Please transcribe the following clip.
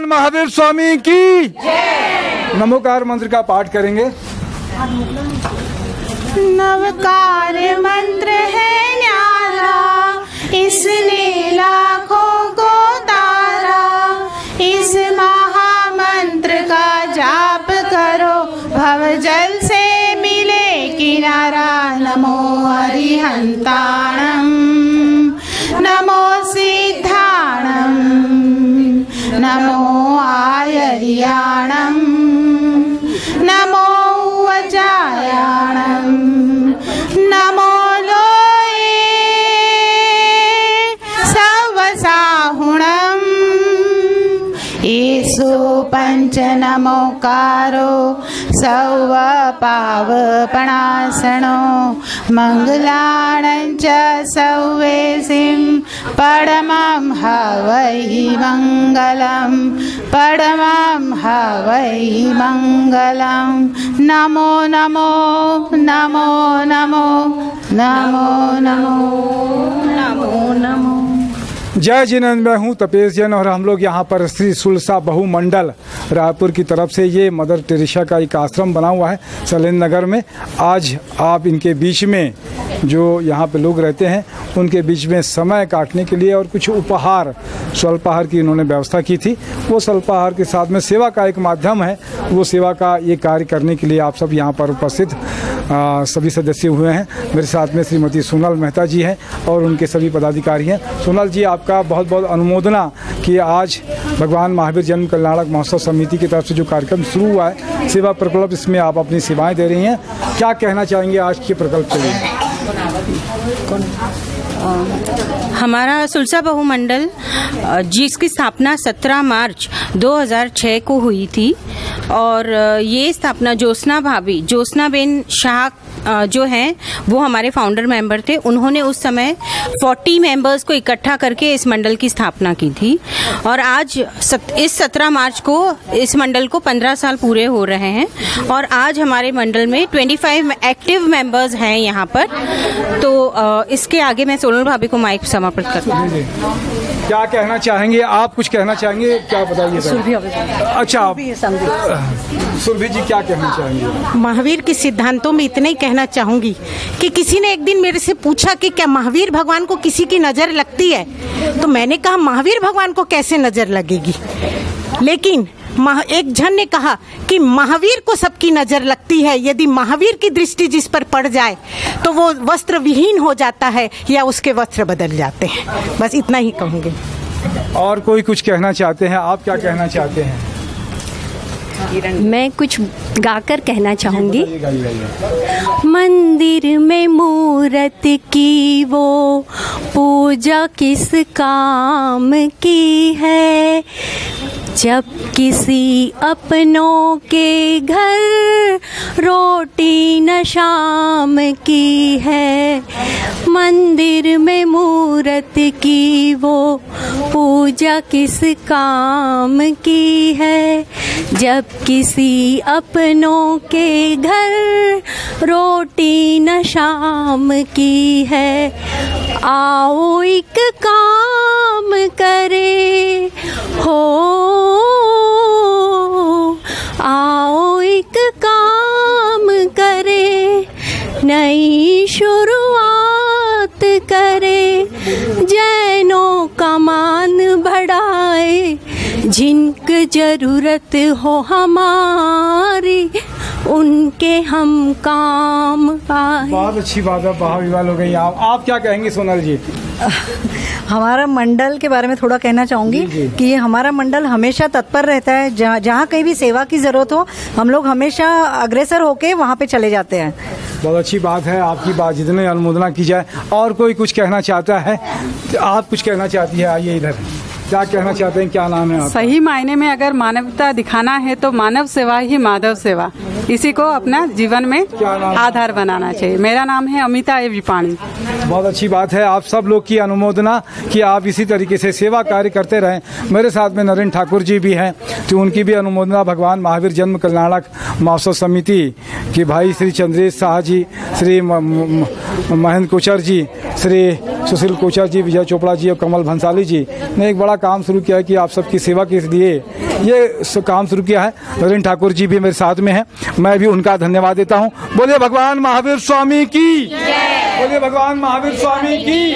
महावीर स्वामी की जय। नमोकार मंत्र का पाठ करेंगे। नवकार मंत्र है न्यारा, इसने लाखों को तारा। इस महामंत्र का जाप करो, भवजल से मिले किनारा। नमो अरिहंताणं, नमो सिद्धाणं, नमो आयर्याणं, नमो वज्रायाणं, नमो लोये सवसाहुणं। ईसु पंच नमोकारो सव पावपणासनो। मंगलाणं च सव्वेसिं परमं हवै मंगलम्, परमं हवै मंगलम्। नमो नमो नमो नमो नमो नमो नमो नमो। जय जिनेंद्र, मैं हूँ तपेश जैन और हम लोग यहाँ पर श्री सुलसा बहु मंडल रायपुर की तरफ से ये मदर टेरेसा का एक आश्रम बना हुआ है सलेन नगर में। आज आप इनके बीच में जो यहाँ पे लोग रहते हैं उनके बीच में समय काटने के लिए और कुछ उपहार स्वल्पाहार की इन्होंने व्यवस्था की थी। वो स्वल्पाहार के साथ में सेवा का एक माध्यम है, वो सेवा का ये कार्य करने के लिए आप सब यहाँ पर उपस्थित सभी सदस्य हुए हैं। मेरे साथ में श्रीमती सोनल मेहता जी हैं और उनके सभी पदाधिकारी हैं। सोनल जी, आपका बहुत बहुत अनुमोदना कि आज भगवान महावीर जन्म कल्याणक महोत्सव समिति की तरफ से जो कार्यक्रम शुरू हुआ है सेवा प्रकल्प, इसमें आप अपनी सेवाएं दे रही हैं। क्या कहना चाहेंगे आज के प्रकल्प के लिए? हमारा सुलसा बहु मंडल जिसकी स्थापना 17 मार्च 2006 को हुई थी और ये स्थापना ज्योत्सना बेन शाह जो हैं वो हमारे फाउंडर मेंबर थे। उन्होंने उस समय 40 मेंबर्स को इकट्ठा करके इस मंडल की स्थापना की थी और आज इस 17 मार्च को इस मंडल को 15 साल पूरे हो रहे हैं और आज हमारे मंडल में 25 एक्टिव मेंबर्स हैं यहाँ पर। तो इसके आगे मैं सोनल भाभी को माइक समर्पित करती हूँ। क्या कहना चाहेंगे आप? कुछ कहना चाहेंगे? क्या बताइए। अच्छा, सुरभि जी क्या कहना चाहेंगे? महावीर के सिद्धांतों में इतना ही कहना चाहूंगी कि किसी ने एक दिन मेरे से पूछा कि क्या महावीर भगवान को किसी की नजर लगती है, तो मैंने कहा महावीर भगवान को कैसे नजर लगेगी। लेकिन एक जन ने कहा कि महावीर को सबकी नजर लगती है, यदि महावीर की दृष्टि जिस पर पड़ जाए तो वो वस्त्र विहीन हो जाता है या उसके वस्त्र बदल जाते हैं। बस इतना ही कहूँगी। और कोई कुछ कहना चाहते हैं? आप क्या कहना चाहते हैं? मैं कुछ गाकर कहना चाहूँगी। मंदिर में मूरत की वो पूजा किस काम की है, जब किसी अपनों के घर रोटी न शाम की है। मंदिर में मूरत की वो पूजा किस काम की है, जब किसी अपनों के घर रोटी न शाम की है। आओ एक काम करे हो, आओ एक काम करे, नई शुरुआत करे। जैनों का मान बढ़ाए, जिनकी जरूरत हो हमारी, उनके हम काम आए। बहुत अच्छी बात है, वाह हो गई। आप क्या कहेंगे सोनल जी? हमारा मंडल के बारे में थोड़ा कहना चाहूँगी कि हमारा मंडल हमेशा तत्पर रहता है। जहाँ कहीं भी सेवा की जरूरत हो हम लोग हमेशा अग्रसर होके वहाँ पे चले जाते हैं। बहुत अच्छी बात है, आपकी बात जितने अनुमोदना की जाए। और कोई कुछ कहना चाहता है? आप कुछ कहना चाहती है? आइए इधर। क्या कहना चाहते हैं? क्या नाम है आपका? सही मायने में अगर मानवता दिखाना है तो मानव सेवा ही माधव सेवा, इसी को अपना जीवन में आधार बनाना चाहिए। मेरा नाम है अमिता ए विपाणी। बहुत अच्छी बात है, आप सब लोग की अनुमोदना कि आप इसी तरीके से सेवा कार्य करते रहें। मेरे साथ में नरेंद्र ठाकुर जी भी हैं, तो उनकी भी अनुमोदना भगवान महावीर जन्म कल्याणक महोत्सव समिति की भाई श्री चंद्रेश शाह जी, श्री महेंद्र कोचर जी, श्री सुशील कोचर जी, विजय चोपड़ा जी और कमल भंसाली जी ने एक बड़ा काम शुरू किया है कि आप सबकी सेवा के लिए ये काम शुरू किया है। नरेंद्र ठाकुर जी भी मेरे साथ में हैं, मैं भी उनका धन्यवाद देता हूँ। बोलिए भगवान महावीर स्वामी की, बोलिए भगवान महावीर स्वामी की।